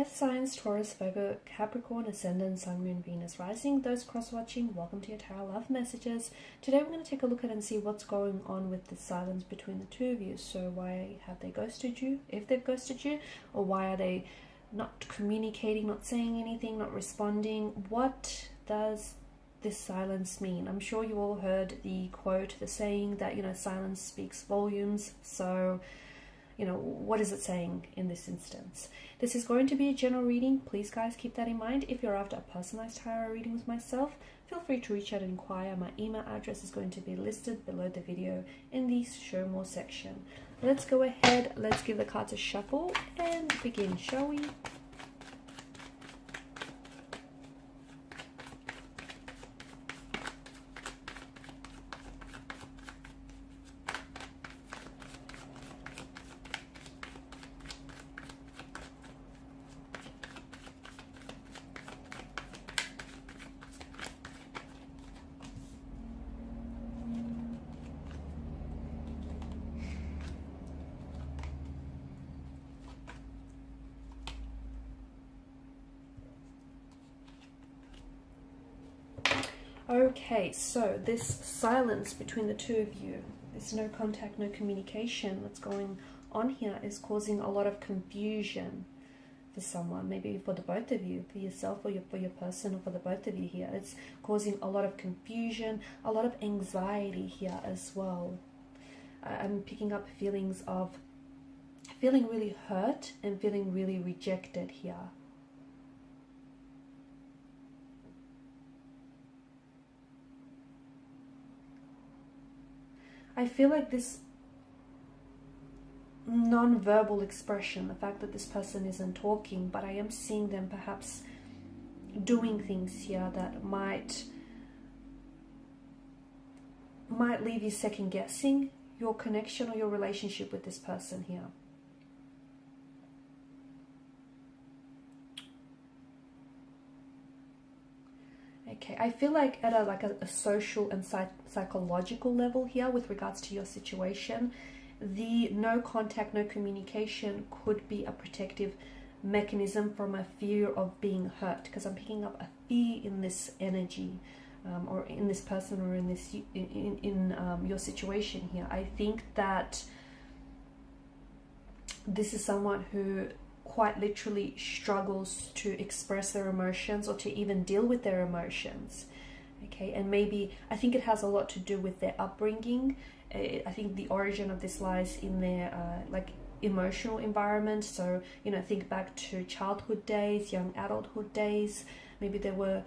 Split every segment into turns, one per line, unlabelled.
Earth signs, Taurus, Virgo, Capricorn, Ascendant, Sun, Moon, Venus, Rising. Those cross-watching, welcome to your tarot love messages. Today we're going to take a look at and see what's going on with the silence between the two of you. So why have they ghosted you, if they've ghosted you, or why are they not communicating, not saying anything, not responding? What does this silence mean? I'm sure you all heard the quote, the saying that, silence speaks volumes. So what is it saying in this instance? This is going to be a general reading. Please, guys, keep that in mind. If you're after a personalized tarot reading with myself, feel free to reach out and inquire. My email address is going to be listed below the video in the show more section. Let's go ahead. Let's give the cards a shuffle and begin, shall we? Okay, so this silence between the two of you, this no contact, no communication that's going on here is causing a lot of confusion for someone, maybe for the both of you, for yourself or for your person, or for the both of you here. It's causing a lot of confusion, a lot of anxiety here as well. I'm picking up feelings of feeling really hurt and feeling really rejected here. I feel like this non-verbal expression, the fact that this person isn't talking, but I am seeing them perhaps doing things here that might leave you second guessing your connection or your relationship with this person here. Okay, I feel like at a social and psychological level here with regards to your situation, the no contact, no communication could be a protective mechanism from a fear of being hurt, because I'm picking up a fear in this energy, or in this person, or in this in your situation here. I think that this is someone who quite literally struggles to express their emotions or to even deal with their emotions. Okay, and maybe I think it has a lot to do with their upbringing. I think the origin of this lies in their emotional environment. So think back to childhood days, young adulthood days. Maybe there were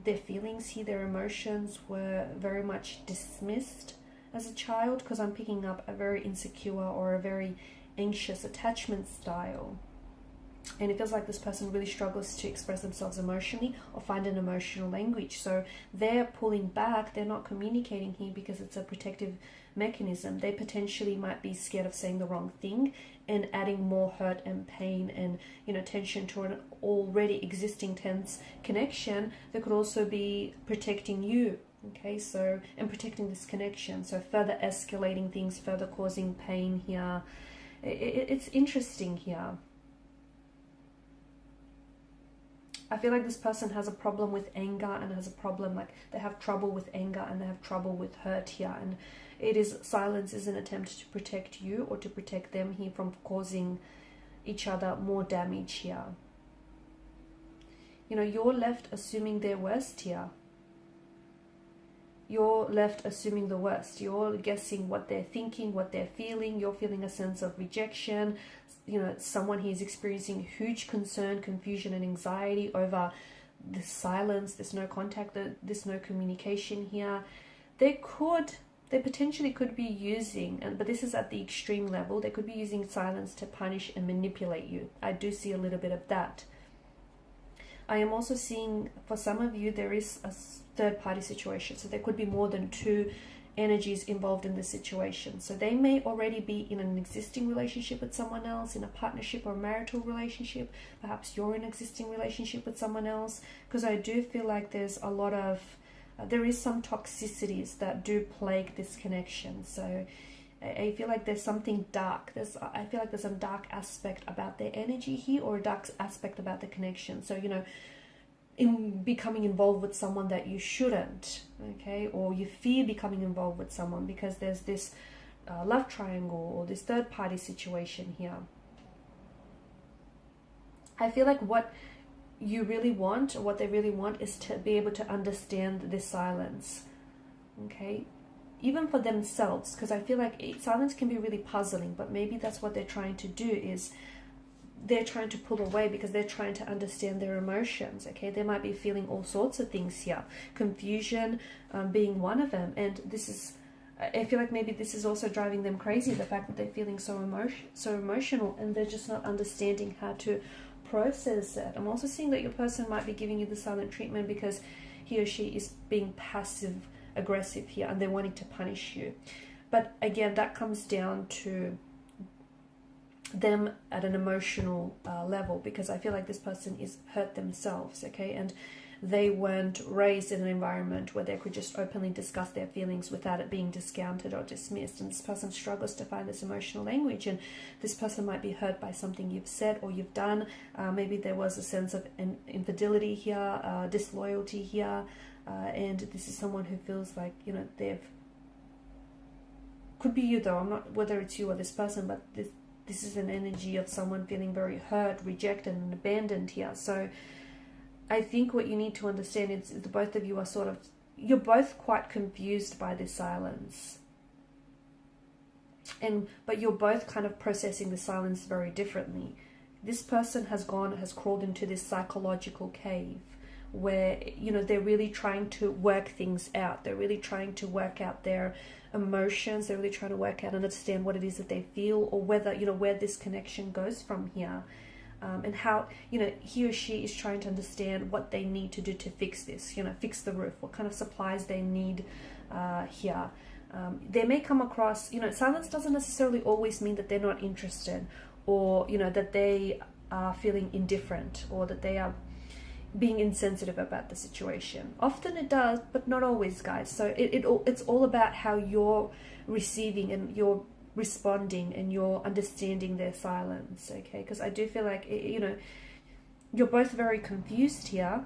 their feelings here, their emotions were very much dismissed as a child, because I'm picking up a very insecure or a very anxious attachment style. And it feels like this person really struggles to express themselves emotionally or find an emotional language. So they're pulling back, they're not communicating here because it's a protective mechanism. They potentially might be scared of saying the wrong thing and adding more hurt and pain and tension to an already existing tense connection that could also be protecting you. Okay, so, and protecting this connection. So further escalating things, further causing pain here. It's interesting here. I feel like this person has a problem with anger and has a problem, like they have trouble with anger and they have trouble with hurt here. And silence is an attempt to protect you or to protect them here from causing each other more damage here. You're left assuming their worst here. You're left assuming the worst. You're guessing what they're thinking, what they're feeling. You're feeling a sense of rejection. Someone here is experiencing huge concern, confusion, and anxiety over this silence, this no contact, this no communication here. They potentially could be using, but this is at the extreme level, they could be using silence to punish and manipulate you. I do see a little bit of that. I am also seeing, for some of you, there is a third-party situation. So there could be more than two energies involved in the situation. So they may already be in an existing relationship with someone else, in a partnership or marital relationship. Perhaps you're in an existing relationship with someone else. Because I do feel like there's a lot of, there is some toxicities that do plague this connection. So I feel like there's something dark. I feel like there's some dark aspect about their energy here, or a dark aspect about the connection. So, you know, in becoming involved with someone that you shouldn't, okay, or you fear becoming involved with someone because there's this love triangle or this third party situation here. I feel like what you really want, or what they really want, is to be able to understand this silence, okay, even for themselves, because I feel like silence can be really puzzling, but maybe that's what they're trying to do, is they're trying to pull away because they're trying to understand their emotions, okay. They might be feeling all sorts of things here, confusion being one of them, and this is, I feel like maybe this is also driving them crazy, the fact that they're feeling so emotional, and they're just not understanding how to process it. I'm also seeing that your person might be giving you the silent treatment because he or she is being passive aggressive here, and they're wanting to punish you. But again, that comes down to them at an emotional level, because I feel like this person is hurt themselves, okay, and they weren't raised in an environment where they could just openly discuss their feelings without it being discounted or dismissed, and this person struggles to find this emotional language, and this person might be hurt by something you've said or you've done. Maybe there was a sense of infidelity here, disloyalty here, and this is someone who feels like, you know, could be you though, I'm not whether it's you or this person, but this is an energy of someone feeling very hurt, rejected and abandoned here. So I think what you need to understand is the both of you are you're both quite confused by this silence. But you're both kind of processing the silence very differently. This person has crawled into this psychological cave where, you know, they're really trying to work things out. They're really trying to work out their emotions. They're really trying to work out and understand what it is that they feel, or whether, you know, where this connection goes from here. And how, you know, he or she is trying to understand what they need to do to fix this, you know, fix the roof, what kind of supplies they need here. They may come across, you know, silence doesn't necessarily always mean that they're not interested, or, you know, that they are feeling indifferent, or that they are being insensitive about the situation. Often it does, but not always, guys. So it's all about how you're receiving and you're responding and you're understanding their silence, okay? Because I do feel like, you know, you're both very confused here.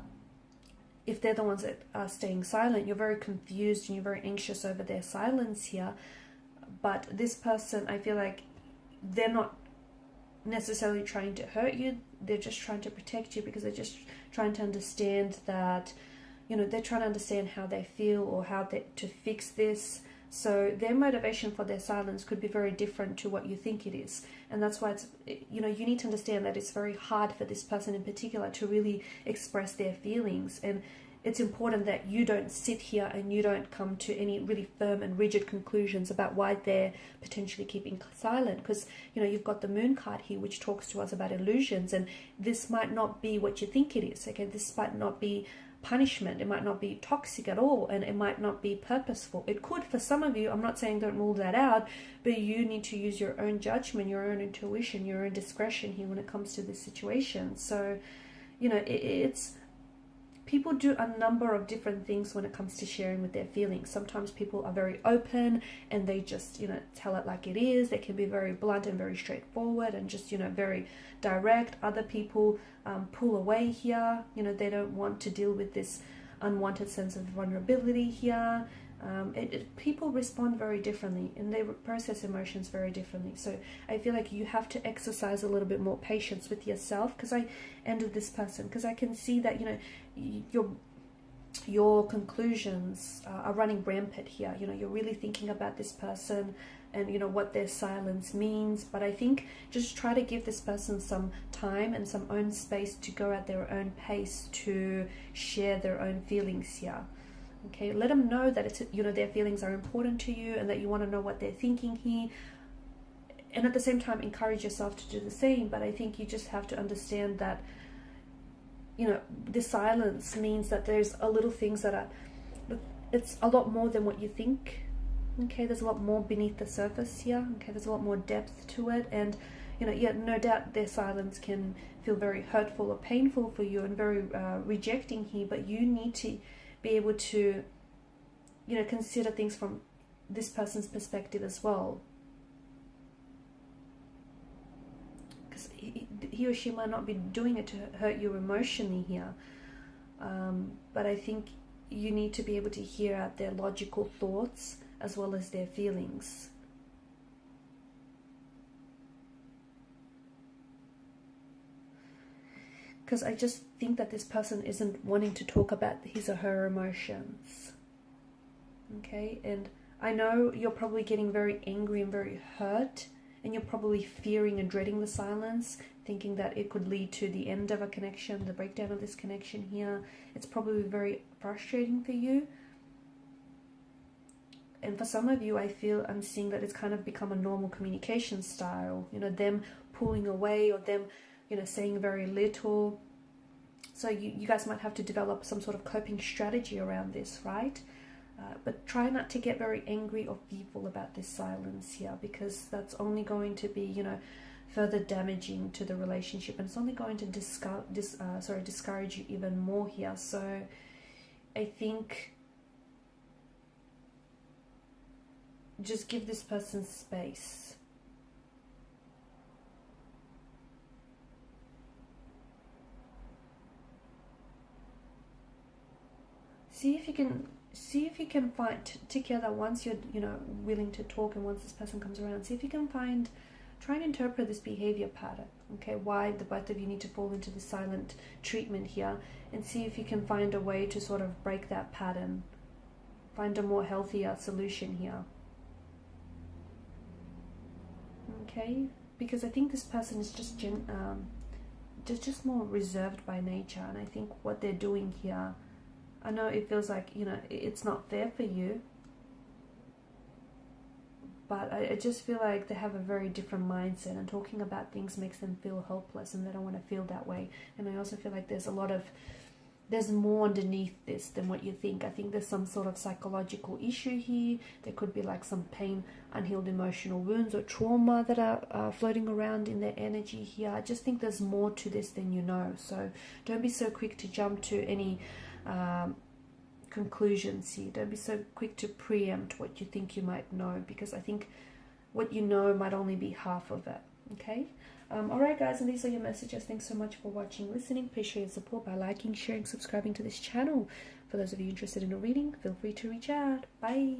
If they're the ones that are staying silent, you're very confused and you're very anxious over their silence here. But this person, I feel like they're not necessarily trying to hurt you. They're just trying to protect you, because they're just trying to understand that, you know, they're trying to understand how they feel or how to fix this. So their motivation for their silence could be very different to what you think it is. And that's why it's, you know, you need to understand that it's very hard for this person in particular to really express their feelings. And it's important that you don't sit here and you don't come to any really firm and rigid conclusions about why they're potentially keeping silent. Because, you know, you've got the moon card here, which talks to us about illusions. And this might not be what you think it is, okay? This might not be punishment. It might not be toxic at all, and it might not be purposeful. It could for some of you. I'm not saying don't rule that out, but you need to use your own judgment, your own intuition, your own discretion here when it comes to this situation. So, you know, it's people do a number of different things when it comes to sharing with their feelings. Sometimes people are very open and they just, you know, tell it like it is. They can be very blunt and very straightforward and just, you know, very direct. Other people pull away here. You know, they don't want to deal with this unwanted sense of vulnerability here. People respond very differently and they process emotions very differently. So I feel like you have to exercise a little bit more patience with yourself, because I ended this person, because I can see that, you know, your conclusions are running rampant here. You know, you're really thinking about this person and, you know, what their silence means. But I think just try to give this person some time and some own space to go at their own pace to share their own feelings here. Okay, let them know that it's, you know, their feelings are important to you and that you want to know what they're thinking here. And at the same time, encourage yourself to do the same. But I think you just have to understand that, you know, the silence means that there's a little things that are, it's a lot more than what you think. Okay, there's a lot more beneath the surface here. Okay, there's a lot more depth to it. And, you know, yeah, no doubt their silence can feel very hurtful or painful for you and very rejecting here. But you need to be able to, you know, consider things from this person's perspective as well. because he or she might not be doing it to hurt you emotionally here. But I think you need to be able to hear out their logical thoughts as well as their feelings. Because I just think that this person isn't wanting to talk about his or her emotions. Okay, and I know you're probably getting very angry and very hurt, and you're probably fearing and dreading the silence, thinking that it could lead to the end of a connection, the breakdown of this connection here. It's probably very frustrating for you. And for some of you, I'm seeing that it's kind of become a normal communication style, you know, them pulling away or them, you know, saying very little. So you guys might have to develop some sort of coping strategy around this, right? But try not to get very angry or fearful about this silence here, because that's only going to be, you know, further damaging to the relationship, and it's only going to discourage you even more here. So I think just give this person space. See if you can find together, once you're, you know, willing to talk, and once this person comes around, see if you can try and interpret this behavior pattern. Okay, why the both of you need to fall into the silent treatment here, and see if you can find a way to sort of break that pattern, find a more healthier solution here. Okay, because I think this person is just more reserved by nature, and I think what they're doing here, I know it feels like, you know, it's not fair for you, but I just feel like they have a very different mindset, and talking about things makes them feel helpless, and they don't want to feel that way. And I also feel like there's more underneath this than what you think. I think there's some sort of psychological issue here. There could be like some pain, unhealed emotional wounds or trauma that are floating around in their energy here. I just think there's more to this than you know. So don't be so quick to jump to any conclusions here. Don't be so quick to preempt what you think you might know, because I think what you know might only be half of it. Okay, alright guys, and these are your messages. Thanks so much for watching, listening. Please show your support by liking, sharing, subscribing to this channel. For those of you interested in a reading, feel free to reach out. Bye.